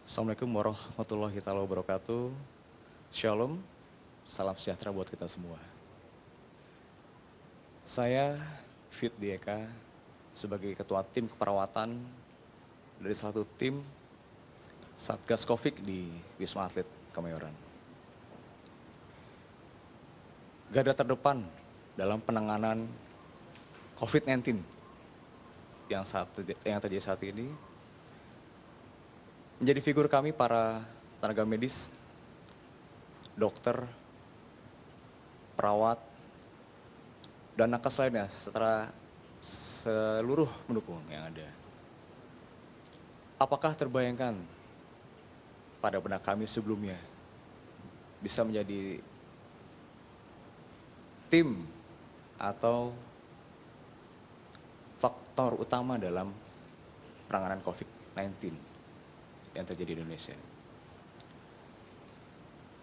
Assalamualaikum warahmatullahi taala wabarakatuh. Shalom, salam sejahtera buat kita semua. Saya Fit Dieka sebagai ketua tim keperawatan dari salah satu tim Satgas Covid di Wisma Atlet Kemayoran. Garda terdepan dalam penanganan COVID-19 yang terjadi saat ini menjadi figur kami para tenaga medis, dokter, perawat, dan nakes lainnya serta seluruh pendukung yang ada. Apakah terbayangkan pada benak kami sebelumnya bisa menjadi tim atau faktor utama dalam penanganan COVID-19 yang terjadi di Indonesia?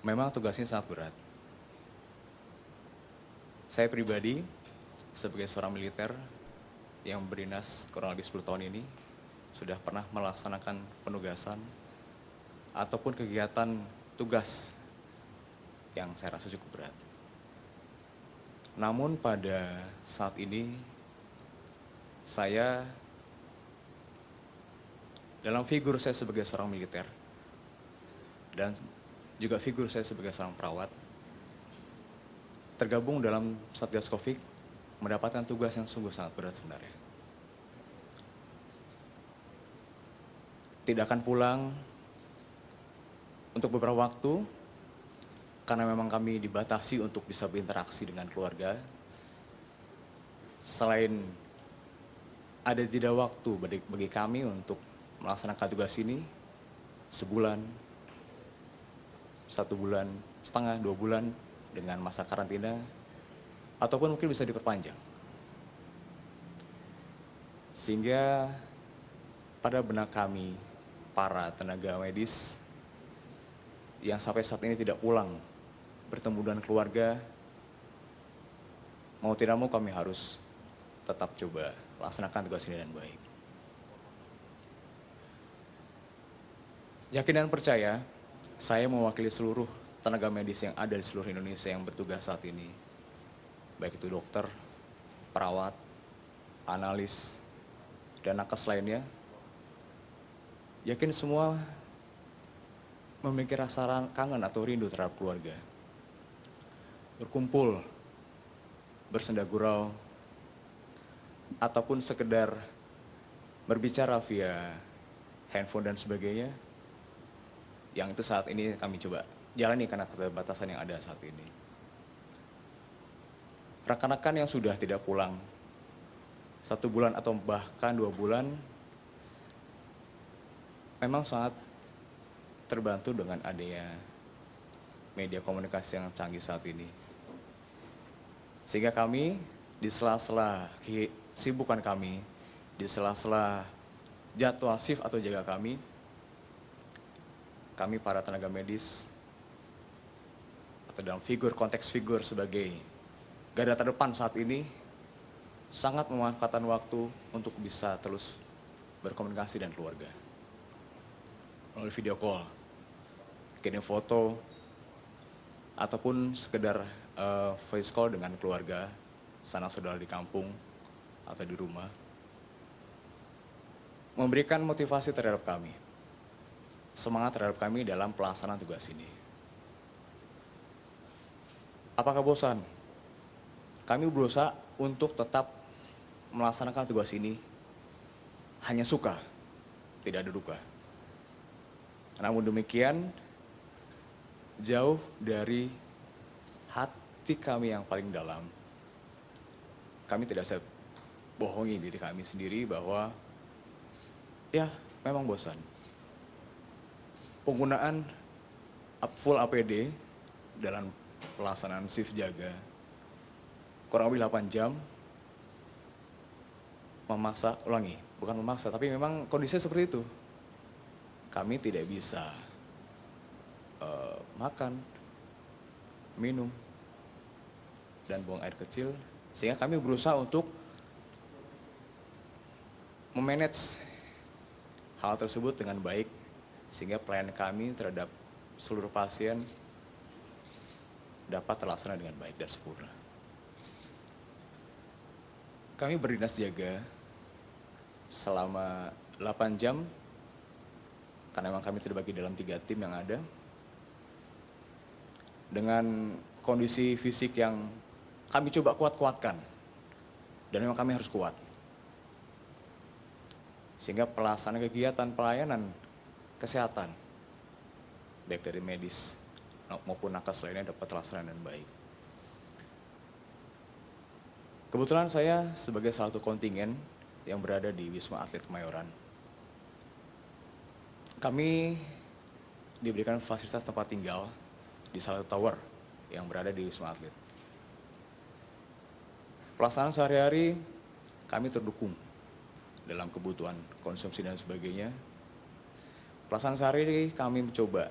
Memang tugasnya sangat berat. Saya pribadi sebagai seorang militer yang berdinas kurang lebih 10 tahun ini sudah pernah melaksanakan penugasan ataupun kegiatan tugas yang saya rasa cukup berat. Namun pada saat ini saya dalam figur saya sebagai seorang militer dan juga figur saya sebagai seorang perawat tergabung dalam Satgas Covid mendapatkan tugas yang sungguh sangat berat sebenarnya. Tidak akan pulang untuk beberapa waktu karena memang kami dibatasi untuk bisa berinteraksi dengan keluarga. Selain ada jeda waktu bagi kami untuk melaksanakan tugas ini sebulan, 1 bulan setengah, 2 bulan dengan masa karantina, ataupun mungkin bisa diperpanjang. Sehingga pada benak kami, para tenaga medis yang sampai saat ini tidak pulang bertemu dengan keluarga, mau tidak mau kami harus tetap coba laksanakan tugas ini dengan baik. Yakin dan percaya, saya mewakili seluruh tenaga medis yang ada di seluruh Indonesia yang bertugas saat ini. Baik itu dokter, perawat, analis, dan nakes lainnya. Yakin semua memiliki rasa kangen atau rindu terhadap keluarga. Berkumpul, bersenda gurau, ataupun sekedar berbicara via handphone dan sebagainya, yang itu saat ini kami coba jalani karena keterbatasan yang ada saat ini. Rekan-rekan yang sudah tidak pulang 1 bulan atau bahkan 2 bulan, memang sangat terbantu dengan adanya media komunikasi yang canggih saat ini. Sehingga kami di sela-sela kesibukan kami, di sela-sela jadwal shift atau jaga kami para tenaga medis atau dalam konteks figur sebagai garda terdepan saat ini sangat memanfaatkan waktu untuk bisa terus berkomunikasi dengan keluarga. Melalui video call, kirim foto, ataupun sekedar voice call dengan keluarga, sanak saudara di kampung atau di rumah. Memberikan motivasi terhadap kami, semangat terhadap kami dalam pelaksanaan tugas ini. Apakah bosan? Kami berusaha untuk tetap melaksanakan tugas ini hanya suka, tidak ada duka. Namun demikian, jauh dari hati kami yang paling dalam, kami tidak bisa bohongi diri kami sendiri bahwa ya memang bosan. Penggunaan full APD dalam pelaksanaan shift jaga kurang lebih 8 jam bukan memaksa, tapi memang kondisinya seperti itu. Kami tidak bisa makan, minum, dan buang air kecil, sehingga kami berusaha untuk memanage hal tersebut dengan baik sehingga pelayanan kami terhadap seluruh pasien dapat terlaksana dengan baik dan sempurna. Kami berdinas jaga selama 8 jam, karena memang kami terbagi dalam 3 tim yang ada, dengan kondisi fisik yang kami coba kuat-kuatkan, dan memang kami harus kuat. Sehingga pelaksanaan kegiatan pelayanan kesehatan, baik dari medis maupun nakes lainnya dapat terlaksana dengan baik. Kebetulan saya sebagai salah satu kontingen yang berada di Wisma Atlet Kemayoran. Kami diberikan fasilitas tempat tinggal di salah satu tower yang berada di Wisma Atlet. Pelaksanaan sehari-hari kami terdukung dalam kebutuhan konsumsi dan sebagainya. Pelaksanaan sehari-hari kami mencoba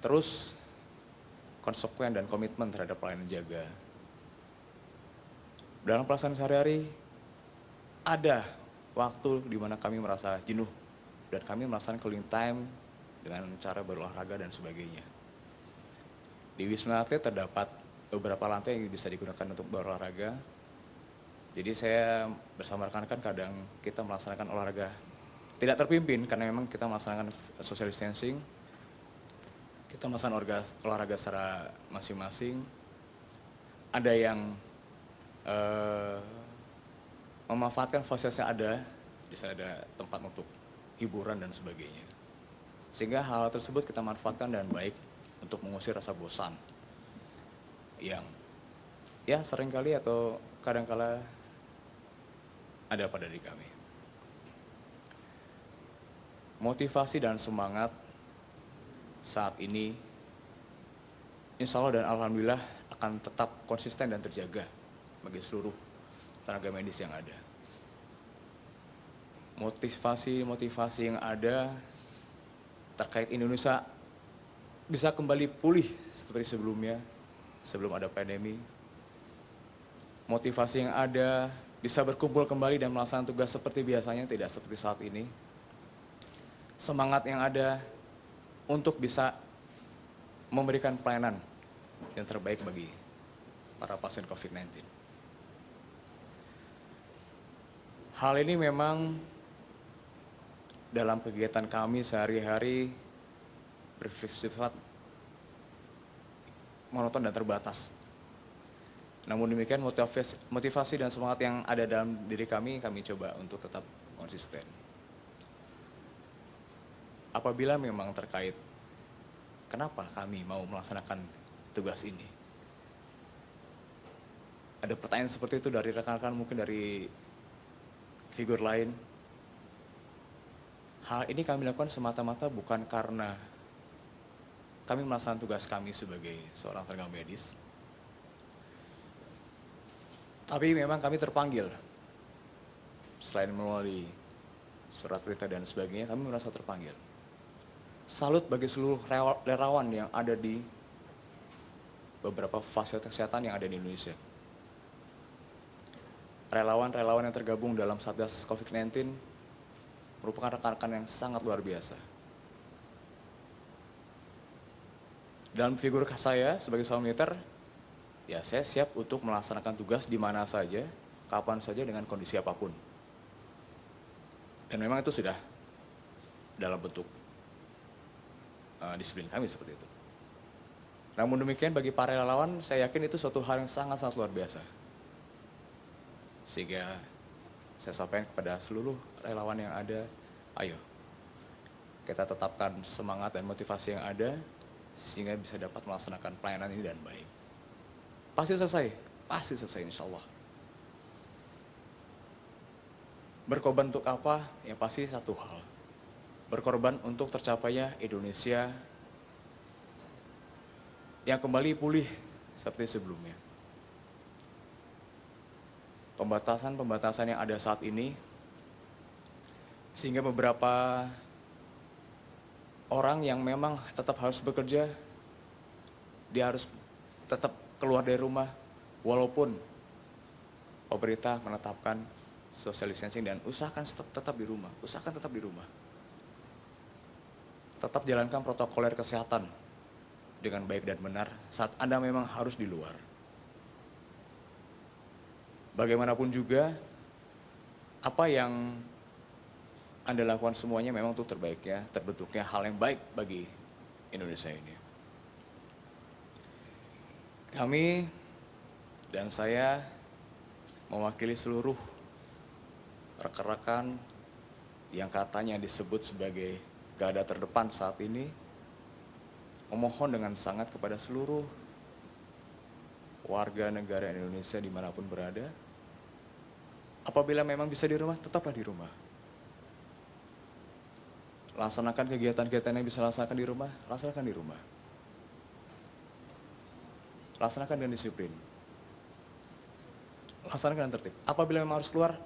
terus konsekuen dan komitmen terhadap pelayanan jaga. Dalam pelaksanaan sehari-hari ada waktu di mana kami merasa jenuh dan kami melaksanakan cooling time dengan cara berolahraga dan sebagainya. Di Wisma Atlet terdapat beberapa lantai yang bisa digunakan untuk berolahraga. Jadi saya bersama rekan-rekan kadang kita melaksanakan olahraga tidak terpimpin karena memang kita melaksanakan social distancing. Kita melaksanakan olahraga secara masing-masing. Ada yang memanfaatkan fasilitas yang ada, di sana ada tempat untuk hiburan dan sebagainya. Sehingga hal tersebut kita manfaatkan dan baik untuk mengusir rasa bosan yang ya seringkali atau kadangkala ada pada diri kami. Motivasi dan semangat saat ini insya Allah dan alhamdulillah akan tetap konsisten dan terjaga bagi seluruh tenaga medis yang ada. Motivasi yang ada terkait Indonesia bisa kembali pulih seperti sebelumnya, sebelum ada pandemi. Motivasi yang ada bisa berkumpul kembali dan melaksanakan tugas seperti biasanya, tidak seperti saat ini. Semangat yang ada untuk bisa memberikan pelayanan yang terbaik bagi para pasien COVID-19. Hal ini memang dalam kegiatan kami sehari-hari bersifat monoton dan terbatas. Namun demikian motivasi dan semangat yang ada dalam diri kami coba untuk tetap konsisten. Apabila memang terkait kenapa kami mau melaksanakan tugas ini, ada pertanyaan seperti itu dari rekan-rekan, mungkin dari figur lain. Hal ini kami lakukan semata-mata bukan karena kami melaksanakan tugas kami sebagai seorang tenaga medis, tapi memang kami terpanggil. Selain melalui surat perintah dan sebagainya, kami merasa terpanggil. Salut bagi seluruh relawan yang ada di beberapa fasilitas kesehatan yang ada di Indonesia. Relawan-relawan yang tergabung dalam Satgas COVID-19 merupakan rekan-rekan yang sangat luar biasa. Dalam figur saya sebagai seorang militer, ya saya siap untuk melaksanakan tugas di mana saja, kapan saja, dengan kondisi apapun. Dan memang itu sudah dalam bentuk disiplin kami seperti itu. Namun demikian bagi para relawan, saya yakin itu suatu hal yang sangat-sangat luar biasa. Sehingga saya sampaikan kepada seluruh relawan yang ada, ayo kita tetapkan semangat dan motivasi yang ada, sehingga bisa dapat melaksanakan pelayanan ini dengan baik. Pasti selesai insya Allah. Berkorban untuk apa? Yang pasti satu hal, berkorban untuk tercapainya Indonesia yang kembali pulih seperti sebelumnya. Pembatasan-pembatasan yang ada saat ini, sehingga beberapa orang yang memang tetap harus bekerja, dia harus tetap keluar dari rumah, walaupun pemerintah menetapkan social distancing dan usahakan tetap di rumah, tetap jalankan protokoler kesehatan dengan baik dan benar saat Anda memang harus di luar. Bagaimanapun juga, apa yang Anda lakukan semuanya memang untuk terbaiknya, terbentuknya hal yang baik bagi Indonesia ini. Kami dan saya mewakili seluruh rekan-rekan yang katanya disebut sebagai garda terdepan saat ini, memohon dengan sangat kepada seluruh warga negara Indonesia dimanapun berada, apabila memang bisa di rumah, tetaplah di rumah. Laksanakan kegiatan-kegiatan yang bisa laksanakan di rumah, laksanakan di rumah. Laksanakan dengan disiplin. Laksanakan dengan tertib. Apabila memang harus keluar,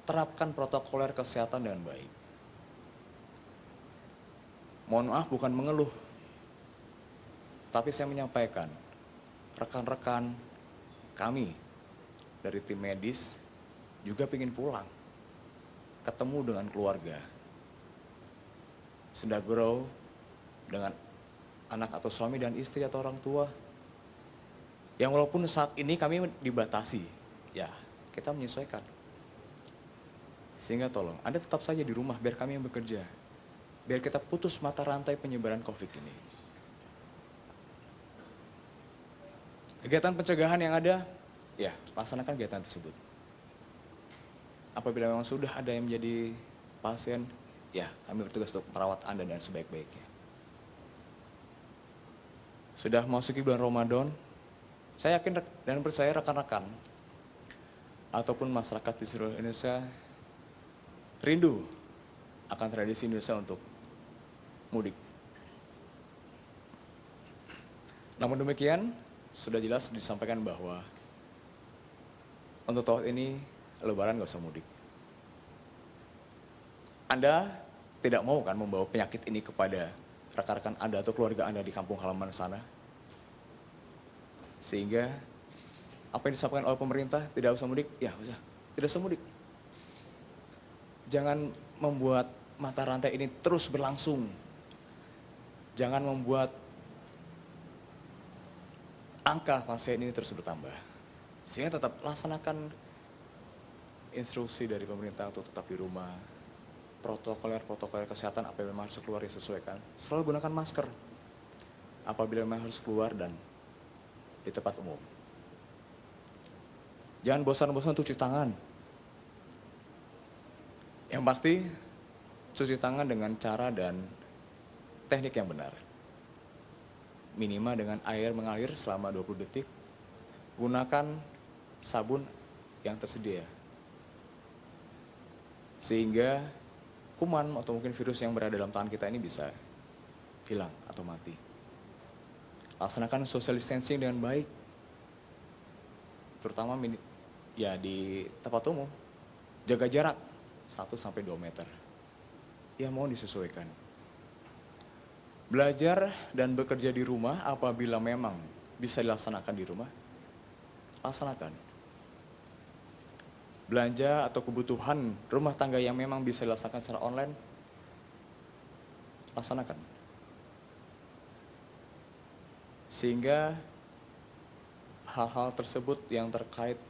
terapkan protokoler kesehatan dengan baik. Mohon maaf, bukan mengeluh, tapi saya menyampaikan, rekan-rekan kami dari tim medis juga ingin pulang, ketemu dengan keluarga, sudah grow dengan anak atau suami dan istri atau orang tua, yang walaupun saat ini kami dibatasi, ya kita menyesuaikan. Sehingga tolong, Anda tetap saja di rumah biar kami yang bekerja. Biar kita putus mata rantai penyebaran COVID ini. Kegiatan pencegahan yang ada, ya laksanakan kegiatan tersebut. Apabila memang sudah ada yang menjadi pasien, ya kami bertugas untuk merawat Anda dan sebaik-baiknya. Sudah memasuki bulan Ramadan, saya yakin dan percaya rekan-rekan ataupun masyarakat di seluruh Indonesia rindu akan tradisi Indonesia untuk mudik. Namun demikian, sudah jelas disampaikan bahwa untuk tahun ini Lebaran gak usah mudik. Anda tidak mau kan membawa penyakit ini kepada rekan-rekan Anda atau keluarga Anda di kampung halaman sana? Sehingga apa yang disampaikan oleh pemerintah, tidak usah mudik, ya usah, tidak usah mudik. Jangan membuat mata rantai ini terus berlangsung. Jangan membuat angka pasien ini terus bertambah. Sehingga tetap laksanakan instruksi dari pemerintah untuk tetap di rumah. Protokoler kesehatan apa yang memang harus keluar disesuaikan. Selalu gunakan masker apabila memang harus keluar dan di tempat umum. Jangan bosan-bosan untuk cuci tangan. Yang pasti, cuci tangan dengan cara dan teknik yang benar. Minimal dengan air mengalir selama 20 detik. Gunakan sabun yang tersedia. Sehingga kuman atau mungkin virus yang berada dalam tangan kita ini bisa hilang atau mati. Laksanakan social distancing dengan baik. Terutama ya di tempat umum. Jaga jarak 1-2 meter. Ya mohon disesuaikan. Belajar dan bekerja di rumah apabila memang bisa dilaksanakan di rumah, laksanakan. Belanja atau kebutuhan rumah tangga yang memang bisa dilaksanakan secara online, laksanakan. Sehingga hal-hal tersebut yang terkait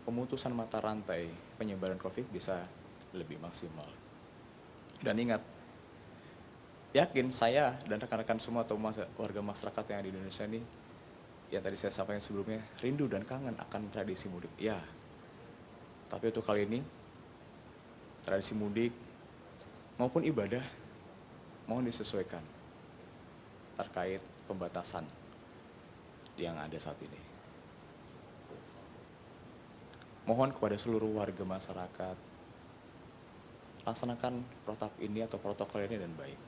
pemutusan mata rantai penyebaran COVID bisa lebih maksimal. Dan ingat, yakin saya dan rekan-rekan semua atau warga masyarakat yang ada di Indonesia ini, yang tadi saya sampaikan sebelumnya, rindu dan kangen akan tradisi mudik. Ya, tapi untuk kali ini, tradisi mudik maupun ibadah mohon disesuaikan terkait pembatasan yang ada saat ini. Mohon kepada seluruh warga masyarakat, laksanakan protap ini atau protokol ini dengan baik.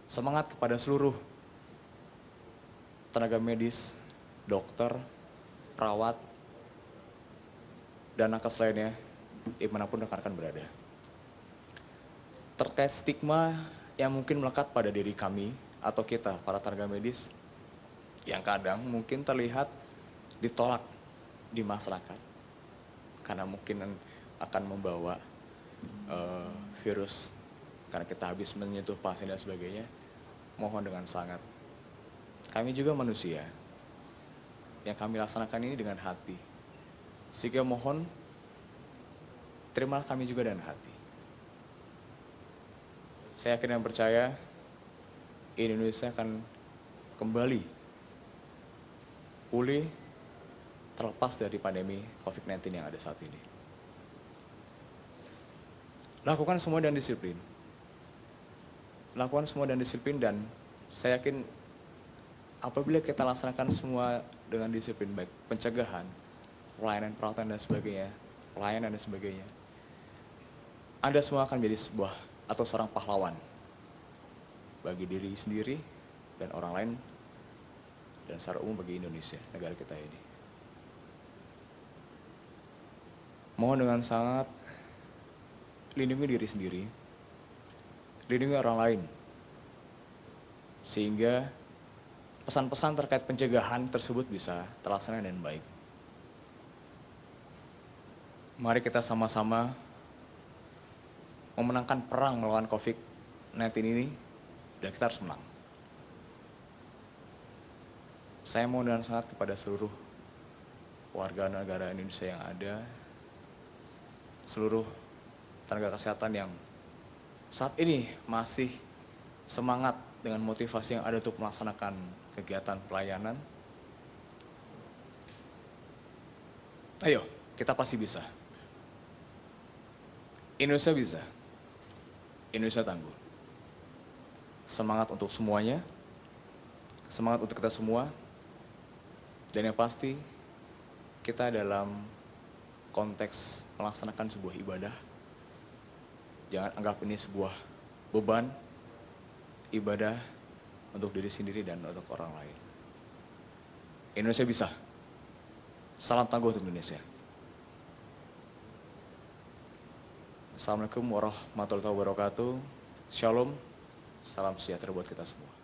Semangat kepada seluruh tenaga medis, dokter, perawat, dan nakes lainnya, dimanapun rekan-rekan berada. Terkait stigma yang mungkin melekat pada diri kami atau kita, para tenaga medis, yang kadang mungkin terlihat ditolak di masyarakat karena mungkin akan membawa virus karena kita habis menyentuh pasien dan sebagainya, mohon dengan sangat. Kami juga manusia, yang kami laksanakan ini dengan hati. Sehingga mohon, terimalah kami juga dengan hati. Saya yakin dan percaya, Indonesia akan kembali pulih terlepas dari pandemi COVID-19 yang ada saat ini. Lakukan semua dan disiplin. Lakukan semua dan disiplin, dan saya yakin apabila kita laksanakan semua dengan disiplin, baik pencegahan, pelayanan perawatan dan sebagainya, pelayanan dan sebagainya, Anda semua akan menjadi sebuah atau seorang pahlawan bagi diri sendiri dan orang lain, dan secara umum bagi Indonesia, negara kita ini. Mohon dengan sangat, lindungi diri sendiri, lindungi orang lain, sehingga pesan-pesan terkait pencegahan tersebut bisa terlaksana dengan baik. Mari kita sama-sama memenangkan perang melawan COVID-19 ini, dan kita harus menang. Saya mohon dengan sangat kepada seluruh warga negara Indonesia yang ada, seluruh tenaga kesehatan yang saat ini masih semangat dengan motivasi yang ada untuk melaksanakan kegiatan pelayanan. Ayo, kita pasti bisa. Indonesia bisa. Indonesia tangguh. Semangat untuk semuanya, semangat untuk kita semua, dan yang pasti kita dalam konteks melaksanakan sebuah ibadah, jangan anggap ini sebuah beban, ibadah untuk diri sendiri dan untuk orang lain. Indonesia bisa. Salam tangguh untuk Indonesia. Assalamualaikum warahmatullahi wabarakatuh. Shalom. Salam sejahtera buat kita semua.